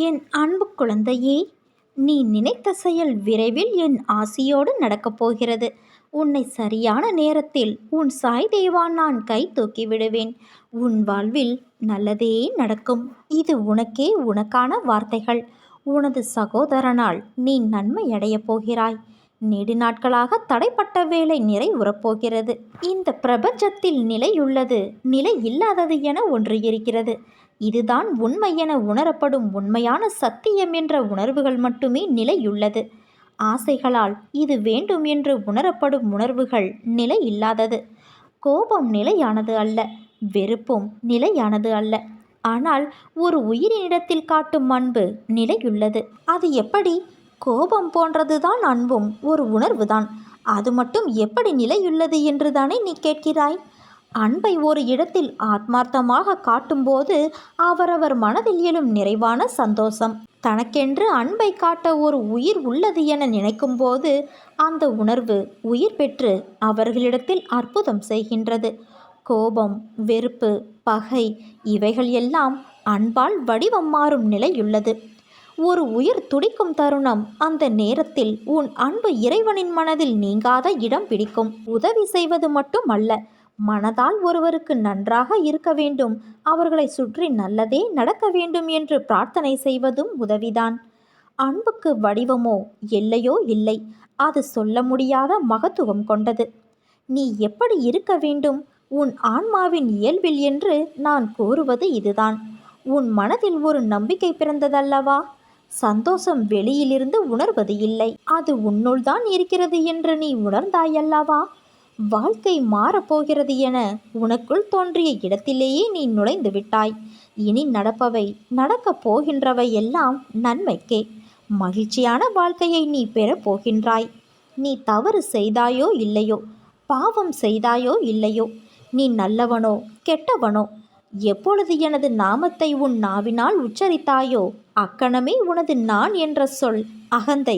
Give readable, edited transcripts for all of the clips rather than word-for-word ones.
என் அன்பு குழந்தையே, நீ நினைத்த செயல் விரைவில் என் ஆசியோடு நடக்கப் போகிறது. உன்னை சரியான நேரத்தில் உன் சாய் தேவான் நான் கை தூக்கி விடுவேன். உன் வாழ்வில் நல்லதே நடக்கும். இது உனக்கான வார்த்தைகள். உனது சகோதரனால் நீ நன்மை அடையப் போகிறாய். நெடு நாட்களாக தடைப்பட்ட வேலை நிறைவுறப் போகிறது. இந்த பிரபஞ்சத்தில் நிலையுள்ளது, நிலை இல்லாதது என ஒன்று இருக்கிறது. இதுதான் உண்மை என உணரப்படும் உண்மையான சத்தியம் என்ற உணர்வுகள் மட்டுமே நிலையுள்ளது. ஆசைகளால் இது வேண்டும் என்று உணரப்படும் உணர்வுகள் நிலை இல்லாதது. கோபம் நிலையானது அல்ல, வெறுப்பும் நிலையானது அல்ல. ஆனால் ஒரு உயிரினிடத்தில் காட்டும் அன்பு நிலையுள்ளது. அது எப்படி? கோபம் போன்றதுதான் அன்பும் ஒரு உணர்வுதான். அது மட்டும் எப்படி நிலையுள்ளது என்றுதானே நீ கேட்கிறாய்? அன்பை ஒரு இடத்தில் ஆத்மார்த்தமாக காட்டும்போது அவரவர் மனதில் எழும் நிறைவான சந்தோஷம், தனக்கென்று அன்பை காட்ட ஒரு உயிர் உள்ளது என நினைக்கும்போது அந்த உணர்வு உயிர் பெற்று அவர்களிடத்தில் அற்புதம் செய்கின்றது. கோபம், வெறுப்பு, பகை இவைகள் எல்லாம் அன்பால் வடிவம் மாறும் நிலையுள்ளது. ஒரு உயிர் துடிக்கும் தருணம், அந்த நேரத்தில் உன் அன்பு இறைவனின் மனதில் நீங்காத இடம் பிடிக்கும். உதவி செய்வது மட்டுமல்ல, மனதால் ஒருவருக்கு நன்றாக இருக்க வேண்டும், அவர்களை சுற்றி நல்லதே நடக்க வேண்டும் என்று பிரார்த்தனை செய்வதும் உதவிதான். அன்புக்கு வடிவமோ எல்லையோ இல்லை. அது சொல்ல முடியாத மகத்துவம் கொண்டது. நீ எப்படி இருக்க வேண்டும் உன் ஆன்மாவின் இயல்பில் என்று நான் கூறுவது இதுதான். உன் மனதில் ஒரு நம்பிக்கை பிறந்ததல்லவா? சந்தோஷம் வெளியிலிருந்து உணர்வது இல்லை, அது உன்னுள் தான் இருக்கிறது என்று நீ உணர்ந்தாயல்லவா? வாழ்க்கை மாறப்போகிறது என உனக்குள் தோன்றிய இடத்திலேயே நீ நுழைந்து விட்டாய். இனி நடப்பவை, நடக்கப் போகின்றவை எல்லாம் நன்மைக்கே. மகிழ்ச்சியான வாழ்க்கையை நீ பெறப்போகின்றாய். நீ தவறு செய்தாயோ இல்லையோ, பாவம் செய்தாயோ இல்லையோ, நீ நல்லவனோ கெட்டவனோ, எப்பொழுது எனது நாமத்தை உன் நாவினால் உச்சரித்தாயோ அக்கணமே உனது நான் என்ற சொல், அகந்தை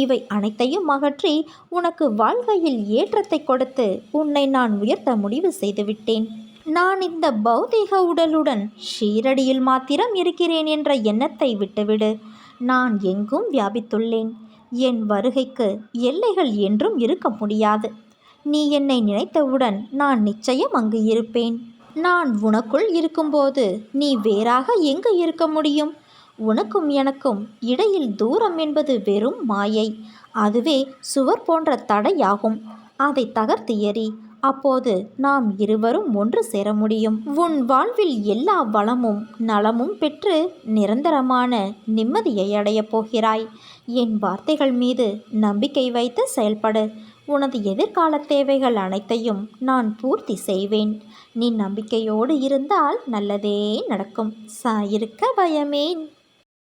இவை அனைத்தையும் அகற்றி உனக்கு வாழ்க்கையில் ஏற்றத்தை கொடுத்து உன்னை நான் உயர்த்த முடிவு செய்துவிட்டேன். நான் இந்த பௌதீக உடலுடன் ஷீரடியில் மாத்திரம் இருக்கிறேன் என்ற எண்ணத்தை விட்டுவிடு. நான் எங்கும் வியாபித்துள்ளேன். என் வருகைக்கு எல்லைகள் என்றும் இருக்க முடியாது. நீ என்னை நினைத்தவுடன் நான் நிச்சயம் அங்கு இருப்பேன். நான் உனக்குள் இருக்கும்போது நீ வேறாக எங்கு இருக்க முடியும்? உனக்கும் எனக்கும் இடையில் தூரம் என்பது வெறும் மாயை. அதுவே சுவர் போன்ற தடையாகும். அதை தகர்த்து எறி. அப்போது நாம் இருவரும் ஒன்று சேர முடியும். உன் வாழ்வில் எல்லா வளமும் நலமும் பெற்று நிரந்தரமான நிம்மதியை அடையப் போகிறாய். என் வார்த்தைகள் மீது நம்பிக்கை வைத்து செயல்படு. உனது எதிர்கால தேவைகள் அனைத்தையும் நான் பூர்த்தி செய்வேன். நீ நம்பிக்கையோடு இருந்தால் நல்லதே நடக்கும். சாயிருக்க பயமேன்.